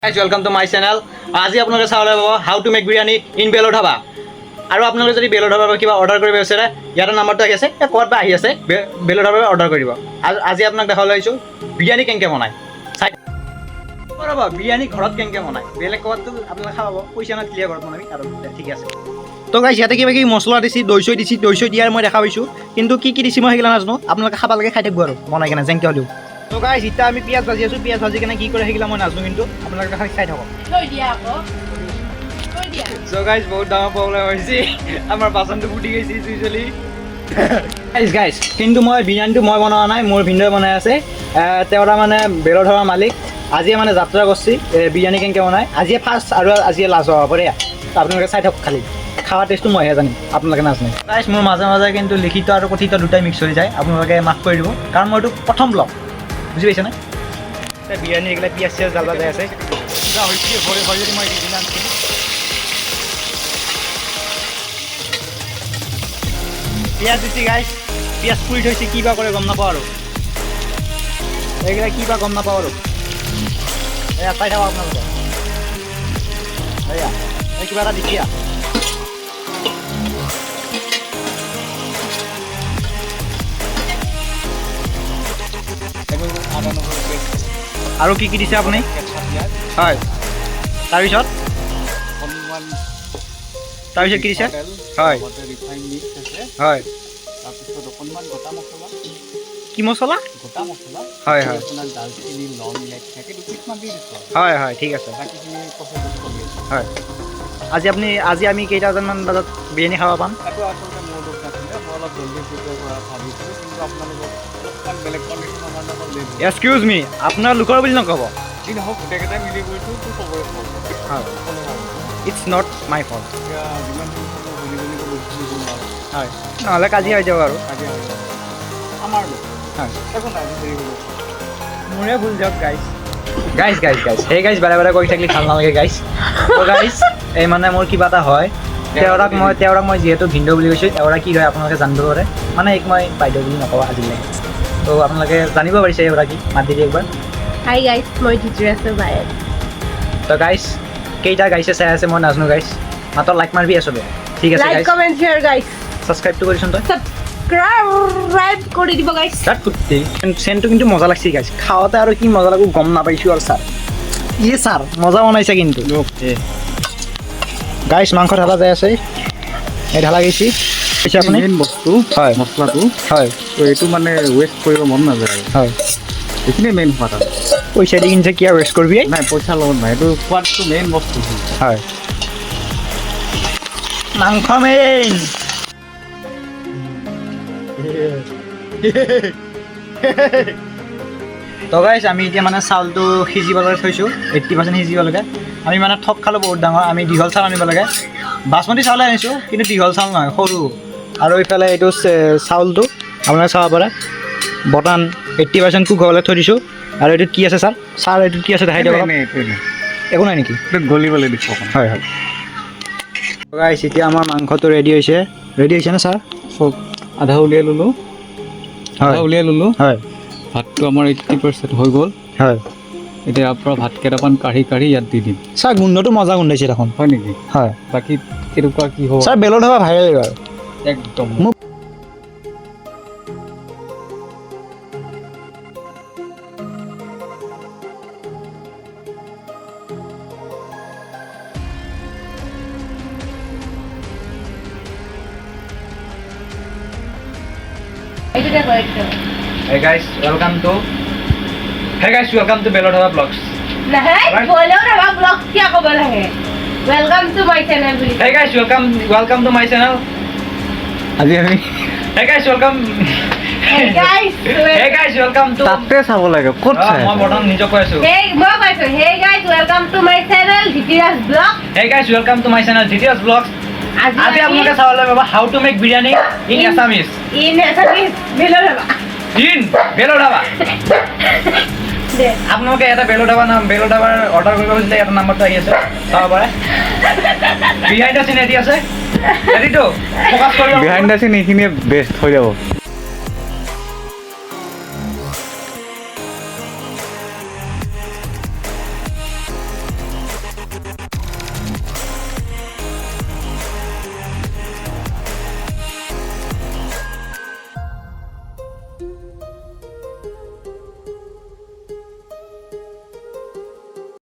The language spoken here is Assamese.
Guys, welcome to my channel. আজি আপোনালোকে চাবলৈ পাব how to make biryani in বেলো ধাবা। আৰু আপোনালোকে যদি বেলো ধাবাৰ কিবা অৰ্ডাৰ কৰিব বিচাৰে ইয়াৰ নাম্বাৰটো আহি আছে ক'ত বা আহি আছে বেলো ধাবাৰ অৰ্ডাৰ কৰিব। আজি আপোনাক দেখাবলৈ আহিছোঁ বিৰিয়ানী কেনেকৈ বনায়। চাই ৰ'ব বিৰিয়ানী ঘৰত কেনেকৈ বনায় বেলেগ ক'ৰবাততো আপোনালোকে খাব পইচা না ক্লিয়াৰ ঘৰত বনাবি আৰু ঠিক আছে। তো গাইছ ইয়াতে কিবা কিবি মছলা দিছি দৈ চৈ দিয়াৰ মই দেখা পাইছোঁ কিন্তু কি দিছি মই সেইগিলা নাজানো আপোনালোকে খাব লাগে খাই থাকিব আৰু বনাই কেনে যেনেকৈ হ'লেও। তো গাইছ এতিয়া আমি পিঁয়াজ ভাজি আছোঁ পিঁয়াজ ভাজি কেনে কি কৰে সেইগিলা মই নাজানো কিন্তু আপোনালোকে খাই চাই থাকক। So guys বহুত ডাঙৰ প্ৰব্লেম হৈছে আমাৰ বাচনটো ফুটি গৈছে ইউজুৱেলি গাইছ কিন্তু মই বিৰিয়ানীটো মই বনোৱা নাই মোৰ ভিনদেউৱে বনাই আছে তেওঁৰা মানে বেলো ধাবাৰ মালিক আজিয়ে মানে যাত্ৰা কৰিছে বিৰিয়ানী কেনেকৈ বনায় আজিয়ে ফাৰ্ষ্ট আৰু আজিয়ে লাষ্ট হ'ব পাৰে আপোনালোকে চাই থাকক খালি খাৱা টেষ্টটো মইহে জানিম আপোনালোকে নাজানে। গাইছ মোৰ মাজে মাজে কিন্তু লিখিত আৰু কথিত দুটাই মিক্স হৈ যায় আপোনালোকে মাফ কৰি দিব কাৰণ মই এইটো প্ৰথম ব্লগ বুজি পাইছেনে। বিৰিয়ানী এইগিলা পিঁয়াজ চিয়াজ জ্বালা যাই আছে যদি মই পিঁয়াজ দিছি গাইছ পিঁয়াজ পুৰি থৈছে কি বা কৰে গম নাপাওঁ আৰু এইগিলা কি বা গম নাপাওঁ আৰু এয়া চাই থাকক আপোনালোকে এয়া এই কিবা এটা দিছিয়া আৰু কি দিছে আপুনি হয় তাৰপিছত কি দিছে হয় হয় কি মছলা হয় হয় হয় হয় ঠিক আছে হয় আজি আমি কেইটামান বজাত বিৰিয়ানী খাব পাম। এক্সকিউজ মি আপোনাৰ লোকৰ বুলি নক'ব ইটছ নট মাই ফল্ট হয় নহ'লে কাজিয়া হৈ যাব আৰু মোৰে ভুল দিয়ক গাইছ সেই গাইছ বাৰে বাৰে কৈ থাকিলে ভাল নালাগে গাইছ তো গাইছ এই মানে মোৰ কিবা এটা হয় তেওঁৰাক মই যিহেতু ভিনদেউ বুলি কৈছোঁ তেওঁৰা কি হয় আপোনালোকে জানিব পাৰে মানে এক মই বাইদেউ বুলি নকওঁ আজিলৈ তো আপোনালোকে জানিব পাৰিছে এওৰা কি মাত দি একবাৰ হাই গাইছ মই জিজু আছোঁ বায়েক। তো গাইছ কেইটা গাইছে চাই আছে মই নাজানো গাইছ মাত্ৰ লাইক মাৰিবি আছোঁ ঠিক আছে লাইক কমেন্ট শেয়াৰ গাইছ ছাবস্ক্ৰাইবটো কৰিছোন তই সাবস্ক্ৰাইব কৰি দিব গাইছ তাত ফুটি চেনটো কিন্তু মজা লাগছে গাইছ খাওঁতে আৰু কি মজা লাগো গম নাপাইছোঁ আৰু ছাৰ ছাৰ মজা বনাইছে কিন্তু গাইছ মাংস ঢালা যাই আছে এই ঢালা গৈছে আপুনি মেইন বস্তু হয় মছলাটো হয় তো এইটো মানে ৱেষ্ট কৰিব মন নাযায় আৰু হয় এইখিনি মেইন সোৱাদ আৰু পইচা দি কিনিছে কিয় ৱেষ্ট কৰিবি নাই পইচাৰ লগত নাই এইটো সোৱাদটো মেইন বস্তু হয় মাংস মেইন তো গাইছ আমি এতিয়া মানে চাউলটো সিজিবলৈ থৈছোঁ 80% সিজিব লাগে আমি মানে ঠক খালোঁ বহুত ডাঙৰ আমি দীঘল চাউল আনিব লাগে বাচমতি চাউলে আনিছোঁ কিন্তু দীঘল চাউল নহয় সৰু আৰু এইফালে এইটো চাউলটো আপোনালোকে চাব পাৰে বটান 80% কুক হ'বলৈ থৈ দিছোঁ আৰু এইটোত কি আছে ছাৰ এইটোত কি আছে দেখাই দিয়ক একো নাই নেকি গলিবলৈ দিছোঁ হয় হয় গাইছ এতিয়া আমাৰ মাংসটো ৰেডি হৈছেনে ছাৰ চব আধা উলিয়াই ল'লোঁ হয় ভাতটো আমাৰ 80% হৈ গ'ল হয় এতিয়া ইয়াৰ পৰা ভাত কেইটামান কাঢ়ি ইয়াত দি দিম ছাৰ গোন্ধটো মজা গোন্ধাইছে দেখোন হয় নেকি হয় বাকী কেনেকুৱা কি হ'ব ছাৰ বেলো ধাবা ভাইৰেল আৰু একদম Hey guys, welcome to Belo Dhaba Vlogs. নহয় বলেও না ব্লগ কি ক'ব লাগে ওয়েলকাম টু মাই চ্যানেল বুলি Hey guys, welcome to my channel. আজি আমি Hey guys, welcome to তাতে চাব লাগে ক'ত চাই মই বৰ্তমান নিজক কৈ আছোঁ Hey মই কৈছো Hey guys, welcome to my channel GTS Vlog Hey guys, welcome to my channel GTS Vlogs. আজি আপোনালোকে চাবলৈ পাব how to make biryani in Assamese বেলো ধাবা আপোনালোকে এটা বেলো ধাবাৰ অৰ্ডাৰ কৰিব খুজিলে এটা নাম্বাৰটো আহি আছে চাব পাৰে বিহাইণ্ড দ্য চিন ৰেডি আছে ৰেডিটো ফ'কাছ কৰিব বিহাইণ্ড দ্য চিন এইখিনিয়ে বেষ্ট হৈ যাব